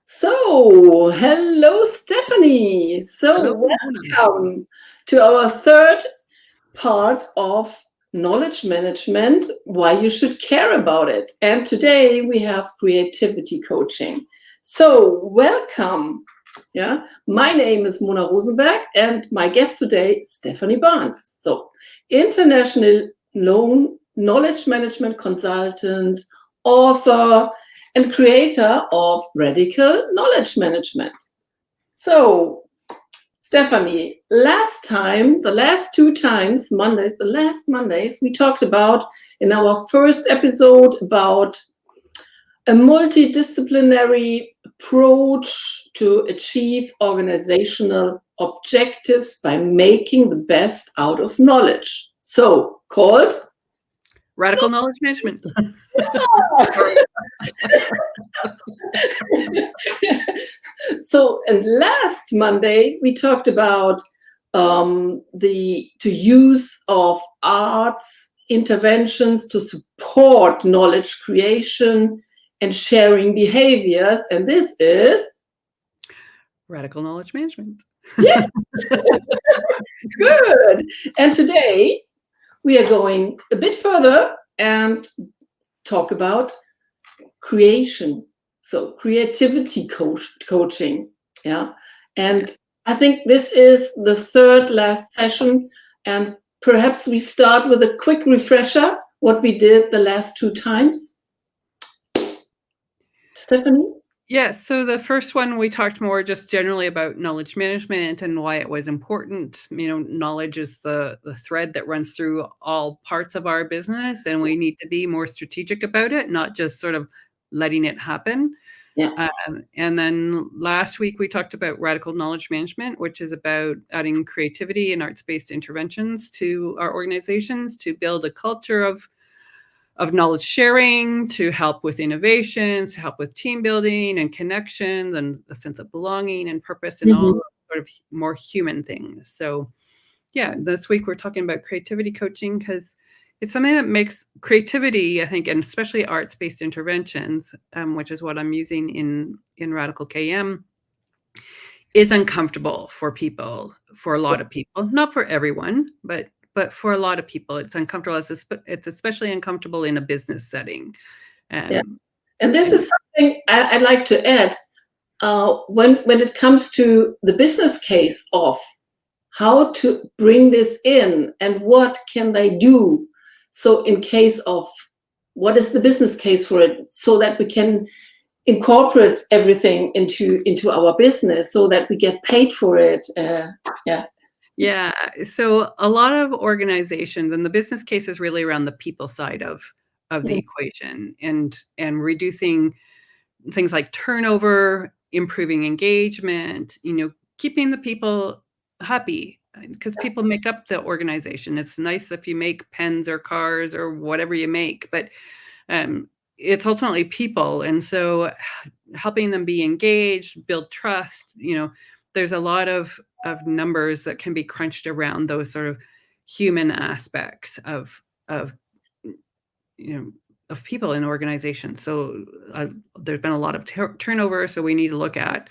So, hello, Stephanie. Hello, So, Mona. welcome to our third part of knowledge management, why you should care about it. And today we have creativity coaching. So, welcome. Yeah, my name is Mona Rosenberg, and my guest today is Stephanie Barnes. So, international known knowledge management consultant, author, and creator of Radical Knowledge Management. So, Stephanie, the last two times, the last Mondays, we talked about in our first episode about a multidisciplinary approach to achieve organizational objectives by making the best out of knowledge. So, called Radical knowledge management. So, and last Monday we talked about the use of arts interventions to support knowledge creation and sharing behaviors, and this is Radical knowledge management. yes, good. And today we are going a bit further and talk about creation. So creativity coaching. Yeah. And I think this is the third last session. And perhaps we start with a quick refresher what we did the last two times. Stephanie? Yeah, so the first one we talked more just generally about knowledge management and why it was important. Knowledge is the thread that runs through all parts of our business, and we need to be more strategic about it, not just sort of letting it happen. Yeah. And then last week we talked about radical knowledge management, which is about adding creativity and arts-based interventions to our organizations to build a culture of knowledge sharing, to help with innovations, to help with team building and connections and a sense of belonging and purpose and all sort of more human things. So yeah, this week we're talking about creativity coaching because it's something that makes creativity, I think, and especially arts-based interventions, which is what I'm using in Radical KM, is uncomfortable for people, for a lot of people, not for everyone, but for a lot of people, it's uncomfortable. It's especially uncomfortable in a business setting. Yeah. And this is something I'd like to add. When it comes to the business case of how to bring this in and what can they do. So in case of what is the business case for it so that we can incorporate everything into our business so that we get paid for it. Yeah. So a lot of organizations, and the business case is really around the people side of the equation and reducing things like turnover, improving engagement, keeping the people happy because people make up the organization. It's nice if you make pens or cars or whatever you make, but it's ultimately people. And so helping them be engaged, build trust, there's a lot of numbers that can be crunched around those sort of human aspects of people in organizations. So there's been a lot of turnover. So we need to look at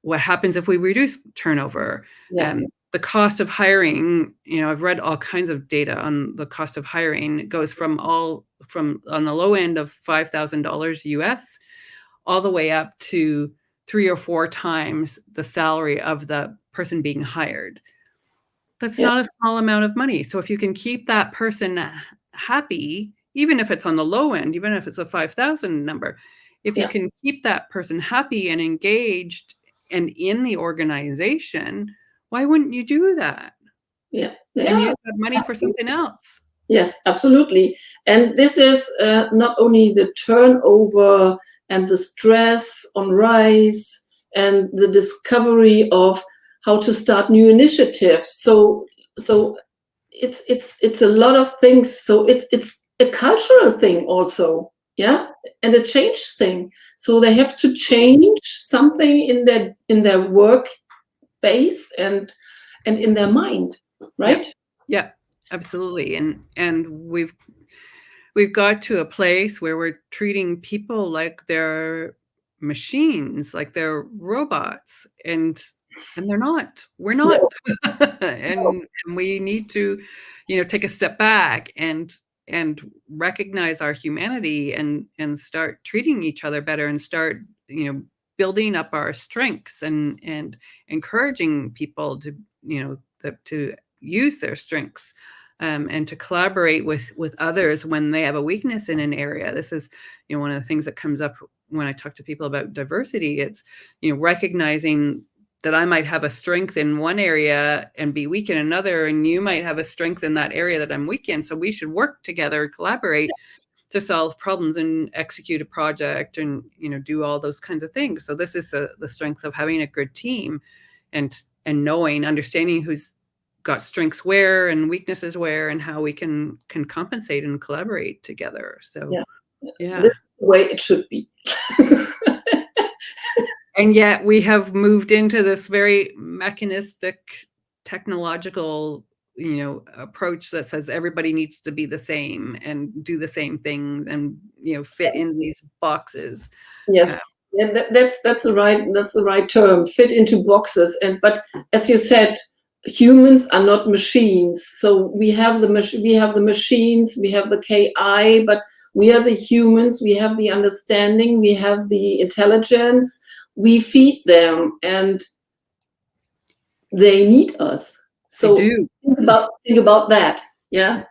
what happens if we reduce turnover. The cost of hiring, I've read all kinds of data on the cost of hiring. It goes from on the low end of $5,000 US all the way up to 3 or 4 times the salary of the person being hired. That's not a small amount of money. So if you can keep that person happy, even if it's on the low end, even if it's a 5,000 number, if you can keep that person happy and engaged and in the organization, why wouldn't you do that? And use that money for something else. Yes, absolutely. And this is not only the turnover and the stress on rise and the discovery of how to start new initiatives. So it's a lot of things. So it's a cultural thing also, and a change thing. So they have to change something in their work base and in their mind, right? Yeah, absolutely. And we've got to a place where we're treating people like they're machines, like they're robots, and they're not. We're not. and we need to, take a step back and recognize our humanity and start treating each other better and start, building up our strengths and encouraging people to, to use their strengths, and to collaborate with others when they have a weakness in an area. This is, one of the things that comes up when I talk to people about diversity. It's, recognizing that I might have a strength in one area and be weak in another, and you might have a strength in that area that I'm weak in. So we should work together, collaborate to solve problems and execute a project and, do all those kinds of things. So this is the strength of having a good team, and understanding who's got strengths where and weaknesses where, and how we can compensate and collaborate together. So yeah. This is the way it should be. And yet we have moved into this very mechanistic, technological, approach that says everybody needs to be the same and do the same things and, fit in these boxes. Yeah, that's the right term. Fit into boxes. But as you said, humans are not machines. So we have the machines, we have the KI, but we are the humans. We have the understanding. We have the intelligence. We feed them, and they need us. So think about that. Yeah.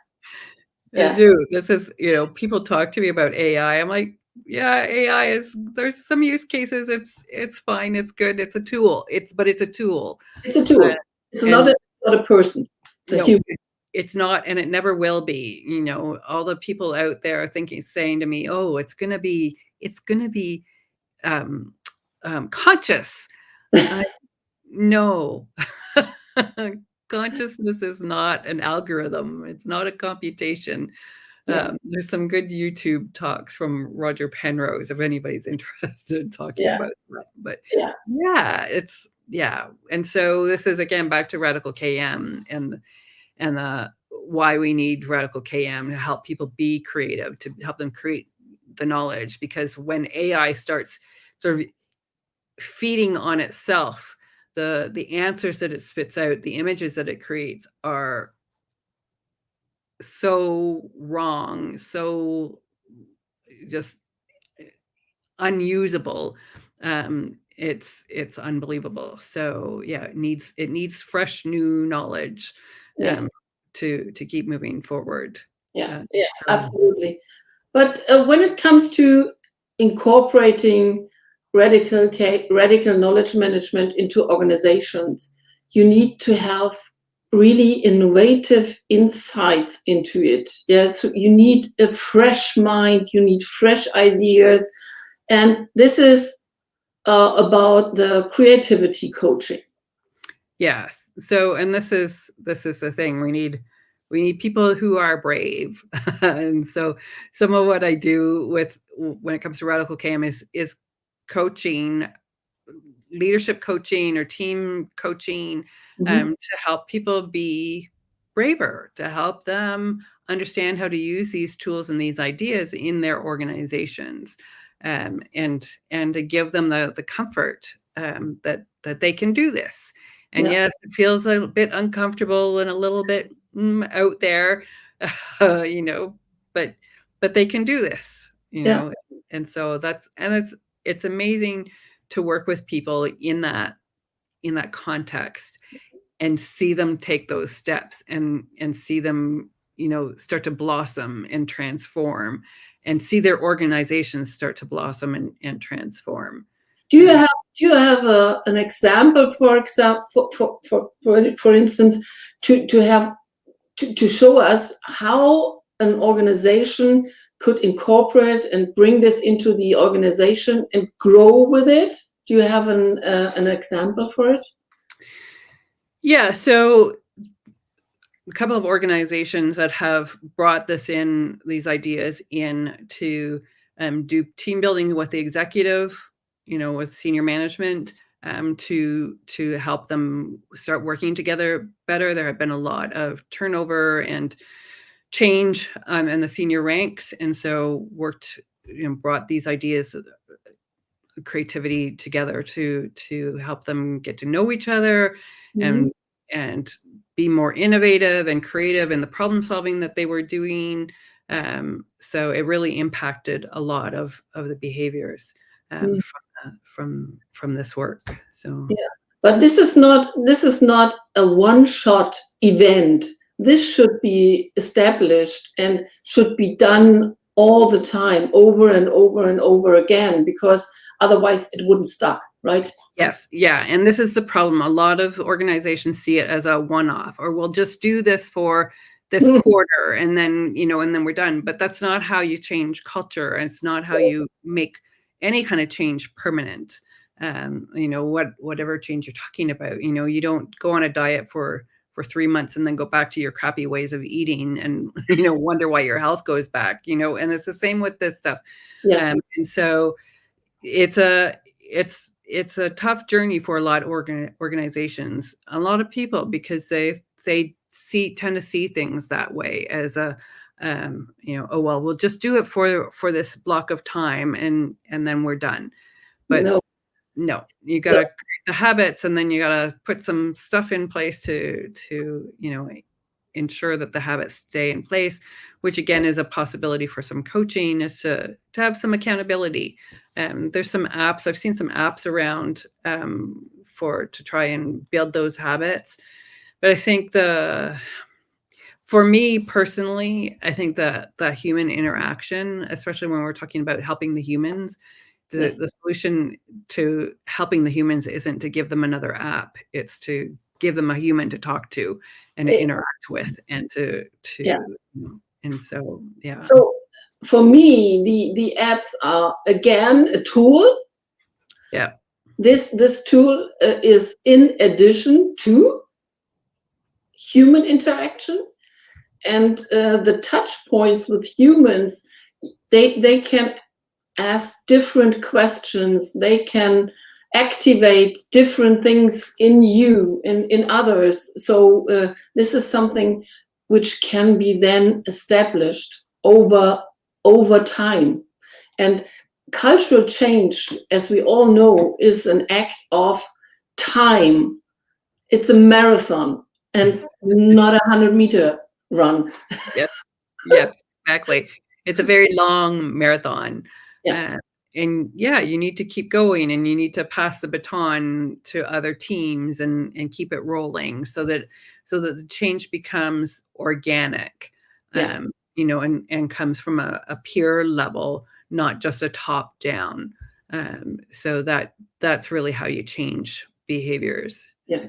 I do. This is, people talk to me about AI. I'm like, yeah, AI there's some use cases. It's fine. It's good. It's a tool. But it's a tool. It's a tool. It's not a person. It's not, and it never will be. All the people out there saying to me, oh, it's going to be conscious. No. Consciousness is not an algorithm. It's not a computation. There's some good YouTube talks from Roger Penrose if anybody's interested in talking about that. But and so this is again back to Radical KM and why we need Radical KM to help people be creative, to help them create the knowledge, because when AI starts sort of feeding on itself, the answers that it spits out, the images that it creates are so wrong, so just unusable. It's unbelievable. So yeah, it needs fresh new knowledge to keep moving forward. Absolutely. But when it comes to incorporating radical knowledge management into organizations, you need to have really innovative insights into it. Yes, you need a fresh mind, you need fresh ideas. And this is about the creativity coaching. Yes. So, and this is the thing. We need people who are brave. And so some of what I do when it comes to Radical KM is coaching, leadership coaching or team coaching, to help people be braver, to help them understand how to use these tools and these ideas in their organizations, and to give them the comfort that they can do this. And yes, it feels a bit uncomfortable and a little bit out there, but they can do this, and so it's amazing to work with people in that context and see them take those steps and see them, start to blossom and transform, and see their organizations start to blossom and transform. Do you have an example, for instance, to show us how an organization could incorporate and bring this into the organization and grow with it? Do you have an example for it? Yeah, so a couple of organizations that have brought these ideas in to do team building with the executive, with senior management, to help them start working together better. There have been a lot of turnover and change in the senior ranks, and so brought these ideas creativity together to help them get to know each other Mhm. and be more innovative and creative in the problem solving that they were doing. So it really impacted a lot of the behaviors Mm. from this work. So Yeah, but this is not a one-shot event. This should be established and should be done all the time, over and over and over again, because otherwise it wouldn't stuck, right? yes, yeah, and this is the problem. A lot of organizations see it as a one-off, or we'll just do this for this quarter, and then and then we're done. But that's not how you change culture, and it's not how you make any kind of change permanent. Whatever change you're talking about, you don't go on a diet for 3 months and then go back to your crappy ways of eating and wonder why your health goes back. And it's the same with this stuff. Yeah. And so it's a tough journey for a lot of organizations, a lot of people, because they tend to see things that way as a oh well, we'll just do it for this block of time and then we're done. But no, you got to create the habits, and then you got to put some stuff in place to ensure that the habits stay in place, which again is a possibility for some coaching, is to have some accountability. There's some apps, I've seen some apps around to try and build those habits. But I think for me personally, I think that the human interaction, especially when we're talking about helping the humans, the solution to helping the humans isn't to give them another app. It's to give them a human to talk to and to interact with, and and so, yeah. So for me, the apps are again a tool. Yeah. This tool is in addition to human interaction, and the touch points with humans, they can ask different questions. They can activate different things in you, in others. So this is something which can be then established over time. And cultural change, as we all know, is an act of time. It's a marathon and not 100-meter run. Yes, exactly. It's a very long marathon. Yeah. And yeah, you need to keep going, and you need to pass the baton to other teams and keep it rolling so that the change becomes organic. Yeah. And comes from a peer level, not just a top down. So that's really how you change behaviors. Yeah.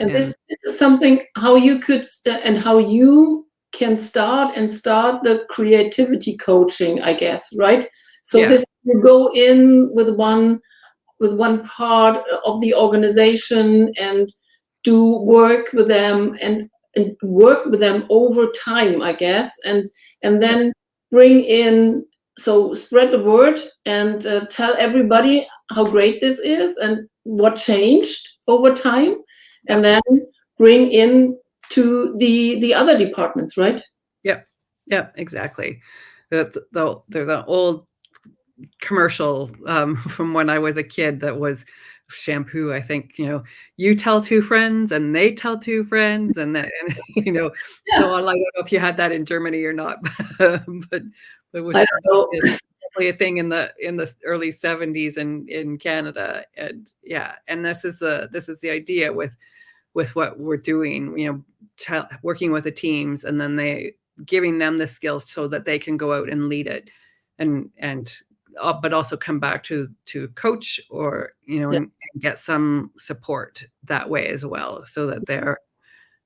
And this is something how you could and how you can start the creativity coaching, I guess, right? So this, you go in with one part of the organization and do work with them and work with them over time, I guess, and then bring in, so spread the word and tell everybody how great this is and what changed over time, and then bring in to the other departments, right? Yeah, exactly. There's an old commercial from when I was a kid that was shampoo. I think, you tell two friends and they tell two friends, and that, so I don't know if you had that in Germany or not, but it was definitely a thing in the early 70s in Canada. And yeah, and this is the idea with what we're doing, working with the teams, and then giving them the skills so that they can go out and lead it, and but also come back to coach, or and get some support that way as well, so that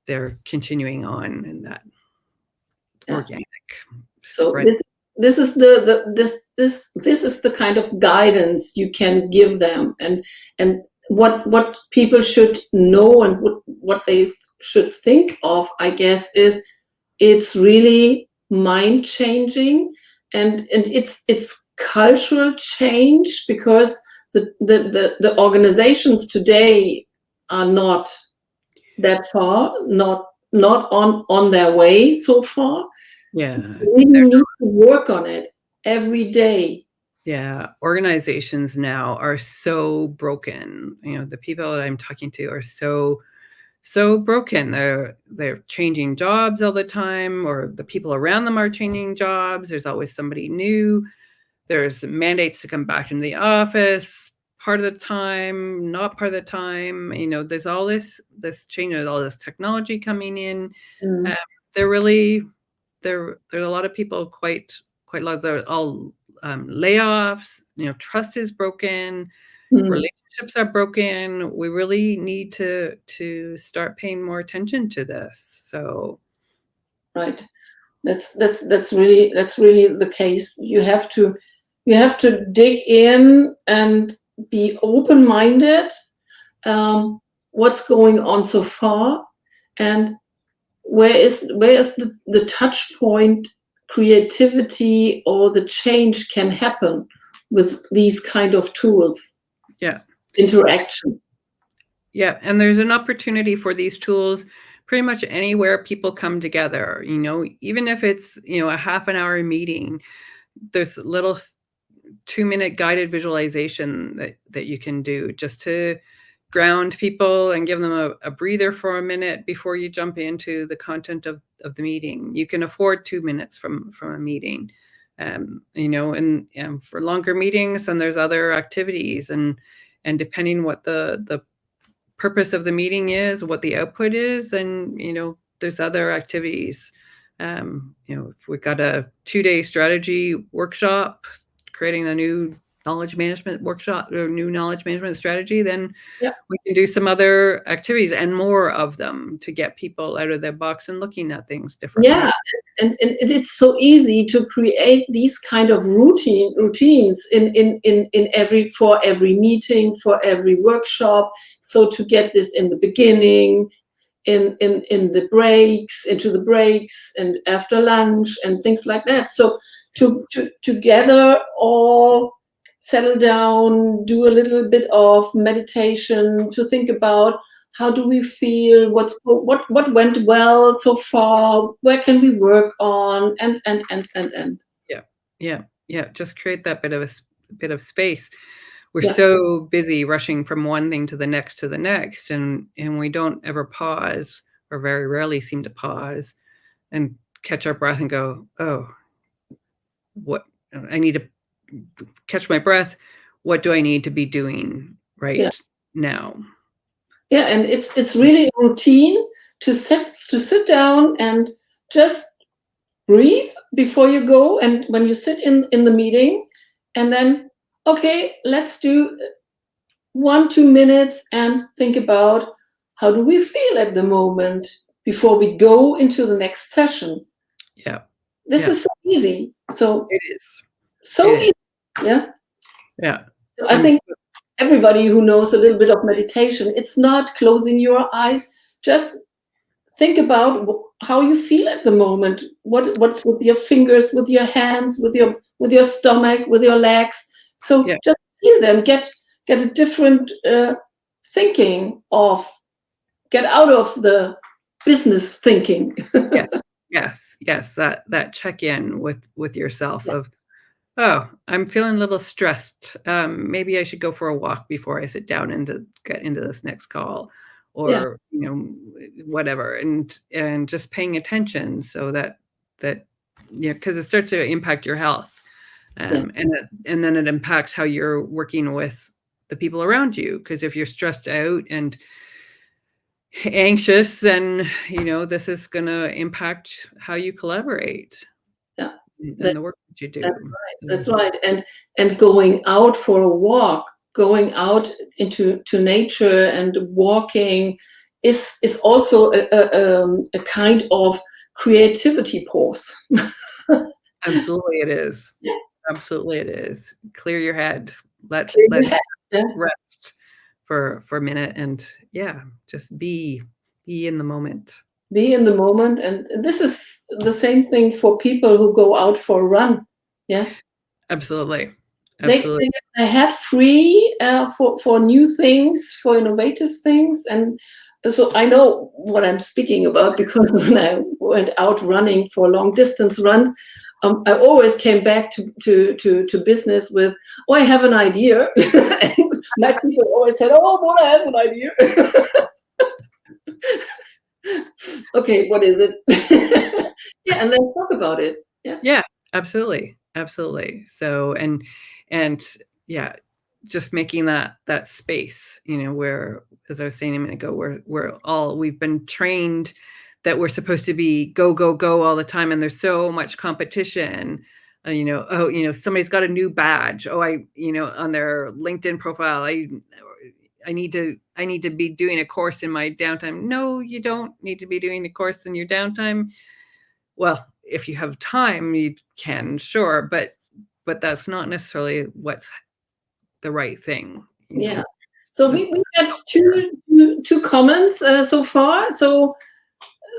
they're continuing on in that organic spread. So this is this is the kind of guidance you can give them, and what people should know and what they should think of, I guess, is it's really mind changing, and it's cultural change, because the organizations today are not that far, not on their way so far. Yeah, We need to work on it every day. Yeah, organizations now are so broken. The people that I'm talking to are so broken. They're changing jobs all the time, or the people around them are changing jobs. There's always somebody new. There's mandates to come back into the office part of the time, not part of the time. There's all this change, there's all this technology coming in. Mm. They're really there's a lot of people quite large. They're all layoffs. Trust is broken. Relationships are broken. We really need to start paying more attention to this. So, right, that's really the case. You have to dig in and be open-minded. What's going on so far, and where is the touch point creativity or the change can happen with these kind of tools. Yeah. Interaction. Yeah, and there's an opportunity for these tools pretty much anywhere people come together. Even if it's a half an hour meeting, there's little 2-minute guided visualization that you can do just to ground people and give them a breather for a minute before you jump into the content of the meeting. You can afford 2 minutes from a meeting, and for longer meetings, and there's other activities, and depending what the purpose of the meeting is, what the output is, and there's other activities. If we got a 2-day strategy workshop, creating a new knowledge management workshop or new knowledge management strategy, then we can do some other activities and more of them to get people out of their box and looking at things differently. Yeah, and it's so easy to create these kind of routines for every meeting, for every workshop. So to get this in the beginning, in the breaks, into the breaks, and after lunch, and things like that. So to together all settle down, do a little bit of meditation, to think about how do we feel, what went well so far, where can we work on, and. Yeah. Just create that bit of space. We're so busy rushing from one thing to the next and we don't ever pause, or very rarely seem to pause and catch our breath and go, oh, what I need to catch my breath. What do I need to be doing now? Yeah, and it's really a routine to sit down and just breathe before you go, and when you sit in the meeting, and then, okay, let's do 1-2 minutes and think about how do we feel at the moment before we go into the next session. Yeah. This is so easy. So it is. Easy. Yeah. Yeah. So I think everybody who knows a little bit of meditation, it's not closing your eyes. Just think about how you feel at the moment. What's with your fingers, with your hands, with your stomach, with your legs. So just feel them. Get a different thinking of. Get out of the business thinking. Yes. That check in with yourself of, oh, I'm feeling a little stressed. Maybe I should go for a walk before I sit down and get into this next call, or whatever, and just paying attention so that because it starts to impact your health, and then it impacts how you're working with the people around you. Because if you're stressed out and anxious, then this is going to impact how you collaborate. And the work that you do. That's right. And going out for a walk, going out into nature and walking is also a kind of creativity pause. Absolutely it is. Absolutely it is. Clear your head. Let rest for a minute, and just be in the moment. Be in the moment. And this is the same thing for people who go out for a run. Yeah. Absolutely. They have free for new things, for innovative things. And so I know what I'm speaking about, because when I went out running for long distance runs, I always came back to business with, oh, I have an idea. And my people always said, oh, Mona has an idea. Okay, what is it? Yeah, and then talk about it. Yeah, absolutely. Absolutely. So, and yeah, just making that space, where, as I was saying a minute ago, we've been trained that we're supposed to be go, go, go all the time. And there's so much competition. Somebody's got a new badge. Oh, on their LinkedIn profile, I need to be doing a course in my downtime. No, you don't need to be doing a course in your downtime. Well, if you have time, you can, sure, but that's not necessarily what's the right thing. Yeah. So we had two comments so far. So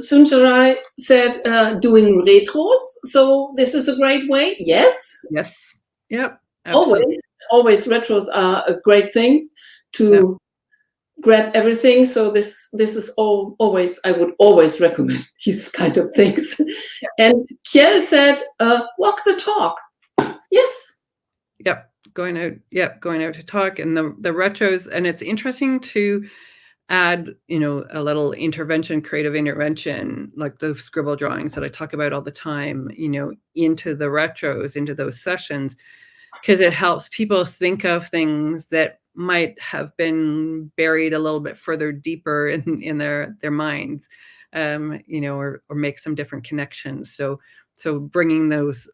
Suncharai said doing retros. So this is a great way. Yes. Yes. Yep. Absolutely. Always retros are a great thing to grab everything. So this is always, I would always recommend these kind of things. Yep. And Kjell said, walk the talk. Yes. Yep. Going out to talk, and the retros. And it's interesting to add, a little creative intervention, like the scribble drawings that I talk about all the time, into the retros, into those sessions, because it helps people think of things that might have been buried a little bit further deeper in their minds, or make some different connections. So bringing those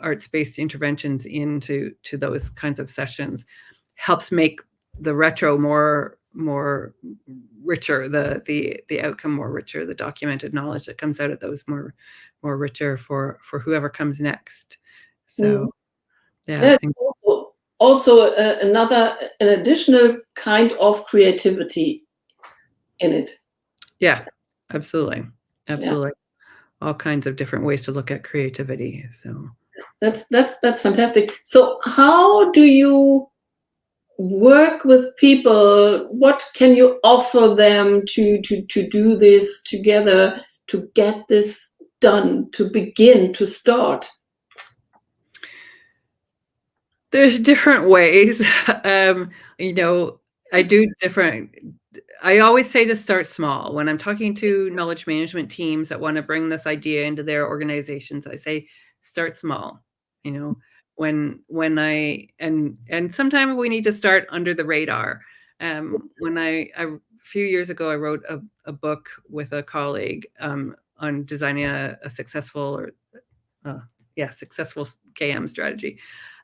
arts-based interventions into those kinds of sessions helps make the retro more richer, the outcome more richer, the documented knowledge that comes out of those more richer for whoever comes next. So yeah. Also an additional kind of creativity in it. Yeah, absolutely. Yeah. All kinds of different ways to look at creativity. So that's fantastic. So how do you work with people? What can you offer them to do this together, to get this done, to begin, to start? There's different ways. I always say to start small. When I'm talking to knowledge management teams that want to bring this idea into their organizations, I say, start small. And sometimes we need to start under the radar. When a few years ago, I wrote a book with a colleague on designing a successful KM strategy.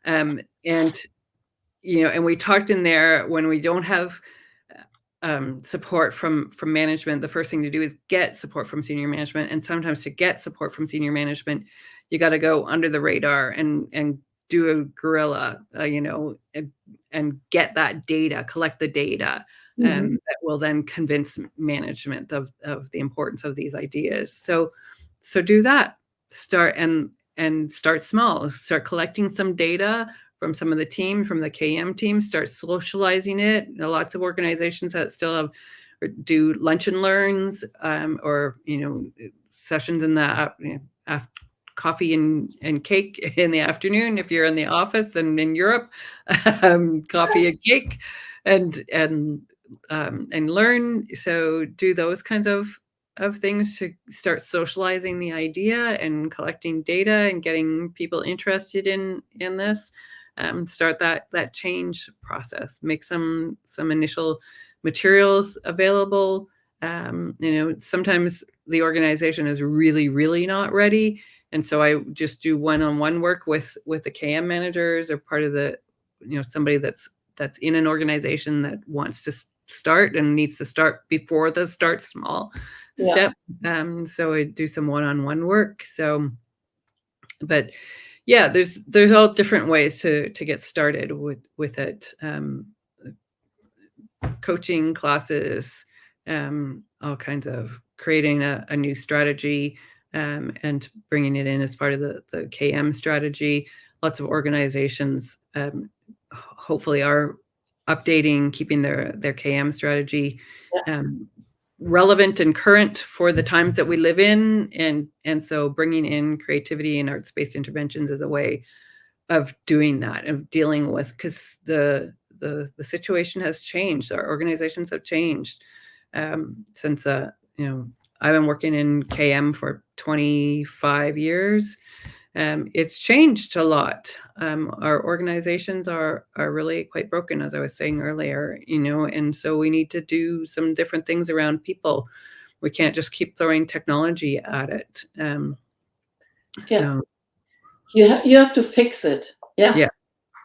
And we talked in there, when we don't have support from management, the first thing to do is get support from senior management. And sometimes to get support from senior management, you got to go under the radar and do a guerrilla, and get that data, collect the data, that will then convince management of the importance of these ideas. So do that. Start small. Start collecting some data from some of the team, from the KM team. Start socializing it. Lots of organizations that still do lunch and learns, or sessions in the coffee and cake in the afternoon if you're in the office, and in Europe, coffee and cake, and learn. So do those kinds of things to start socializing the idea and collecting data and getting people interested in this. Start that change process. Make some initial materials available. Sometimes the organization is really, really not ready, and so I just do one-on-one work with the KM managers, or part of the somebody that's in an organization that wants to start and needs to start before the start small step. So I do some one-on-one work. So, but yeah, there's all different ways to get started with it. Coaching classes, all kinds of creating a new strategy, and bringing it in as part of the KM strategy. Lots of organizations hopefully are updating, keeping their KM strategy relevant and current for the times that we live in, and so bringing in creativity and arts-based interventions is a way of doing that, of dealing with, because the situation has changed. Our organizations have changed since I've been working in KM for 25 years. It's changed a lot. Our organizations are really quite broken, as I was saying earlier, and so we need to do some different things around people. We can't just keep throwing technology at it. So you have to fix it. yeah,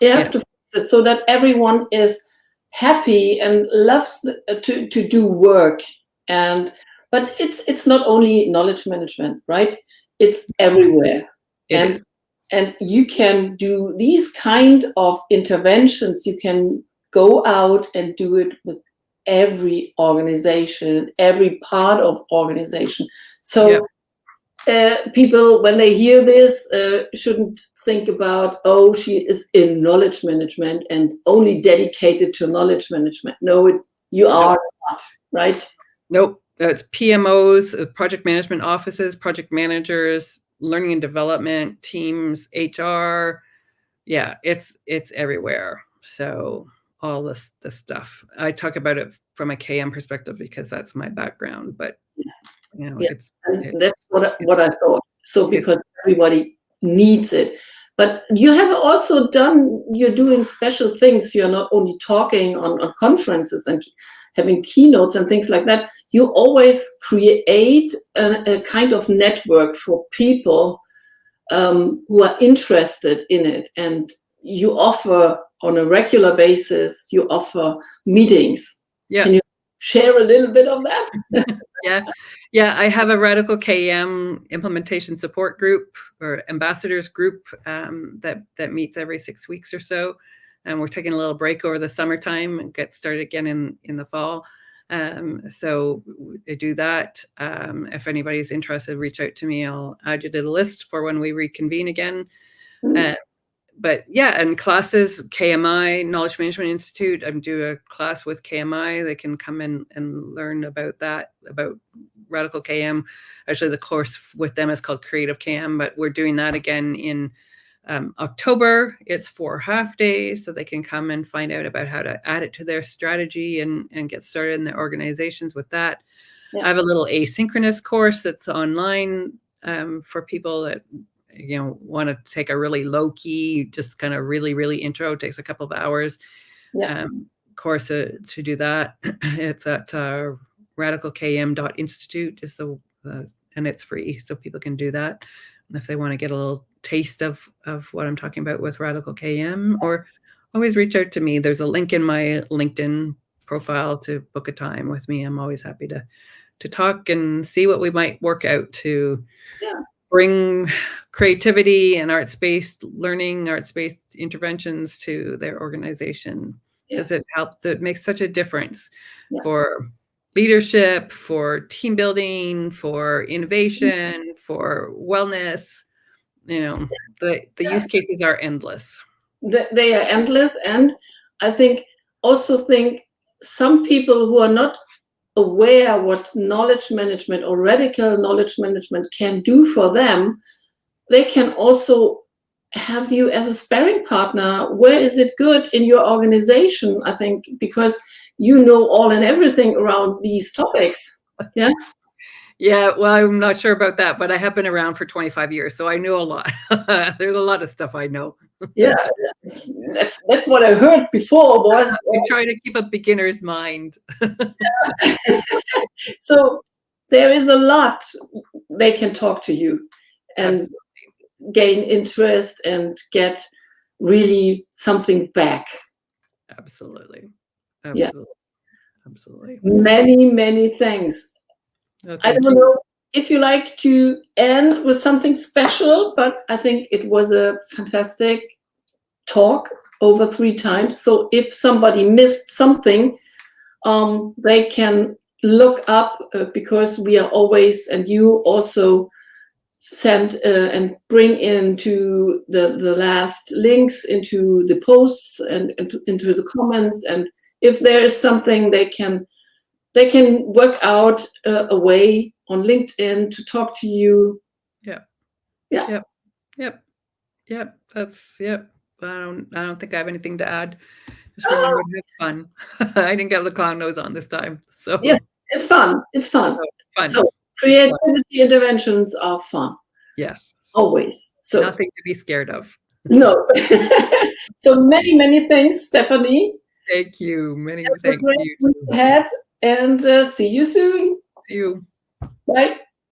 You have to fix it so that everyone is happy and loves to do work. But it's not only knowledge management, right? It's everywhere. And you can do these kind of interventions. You can go out and do it with every organization, every part of organization. So people, when they hear this, shouldn't think about, oh, she is in knowledge management and only dedicated to knowledge management. No, you are not, right? Nope. It's PMOs, project management offices, project managers, learning and development teams, HR. Yeah, it's everywhere. So all this stuff. I talk about it from a KM perspective because that's my background, but that's what I thought. So because everybody needs it. But you have also you're doing special things. You're not only talking on conferences and having keynotes and things like that. You always create a kind of network for people who are interested in it. And you offer on a regular basis, you offer meetings. Yeah. Can you share a little bit of that? Yeah. I have a Radical KM implementation support group or ambassadors group that meets every 6 weeks or so. And we're taking a little break over the summertime and get started again in the fall. So I do that. If anybody's interested, reach out to me. I'll add you to the list for when we reconvene again. But yeah, and classes, KMI, Knowledge Management Institute, I'm doing a class with KMI. They can come in and learn about that, about Radical KM. Actually, the course with them is called Creative KM, but we're doing that again in October. It's 4 half days, so they can come and find out about how to add it to their strategy and get started in their organizations with that. I have a little asynchronous course that's online for people that want to take a really low key, just kind of really, really intro. It takes a couple of hours course to do that. It's at radicalkm.institute, and it's free, so people can do that if they want to get a little taste of what I'm talking about with Radical KM, or always reach out to me. There's a link in my LinkedIn profile to book a time with me. I'm always happy to talk and see what we might work out to bring creativity and arts-based learning, arts-based interventions to their organization, because it makes such a difference for leadership, for team building, for innovation, for wellness. The use cases are endless. They are endless. And I think some people who are not aware what knowledge management or radical knowledge management can do for them, they can also have you as a sparring partner. Where is it good in your organization? I think because you know all and everything around these topics. Yeah, well, I'm not sure about that, but I have been around for 25 years, so I know a lot. There's a lot of stuff I know. Yeah, that's what I heard before. Was I try to keep a beginner's mind. So there is a lot they can talk to you and gain interest and get really something back. Absolutely. Many thanks. I don't know if you like to end with something special, but I think it was a fantastic talk over 3 times. So if somebody missed something, they can look up because we are always, and you also send and bring into the last links into the posts and into the comments. And if there is something they can they can work out a way on LinkedIn to talk to you. Yeah. Yeah. Yep. That's yep. I don't think I have anything to add. Just remember to have fun. I didn't get the clown nose on this time. So yes, it's fun. It's fun. So creativity interventions are fun. Yes. Always. So nothing to be scared of. No. So many thanks, Stephanie. Thank you. Many thanks to you too. Ahead, and see you soon. See you. Bye.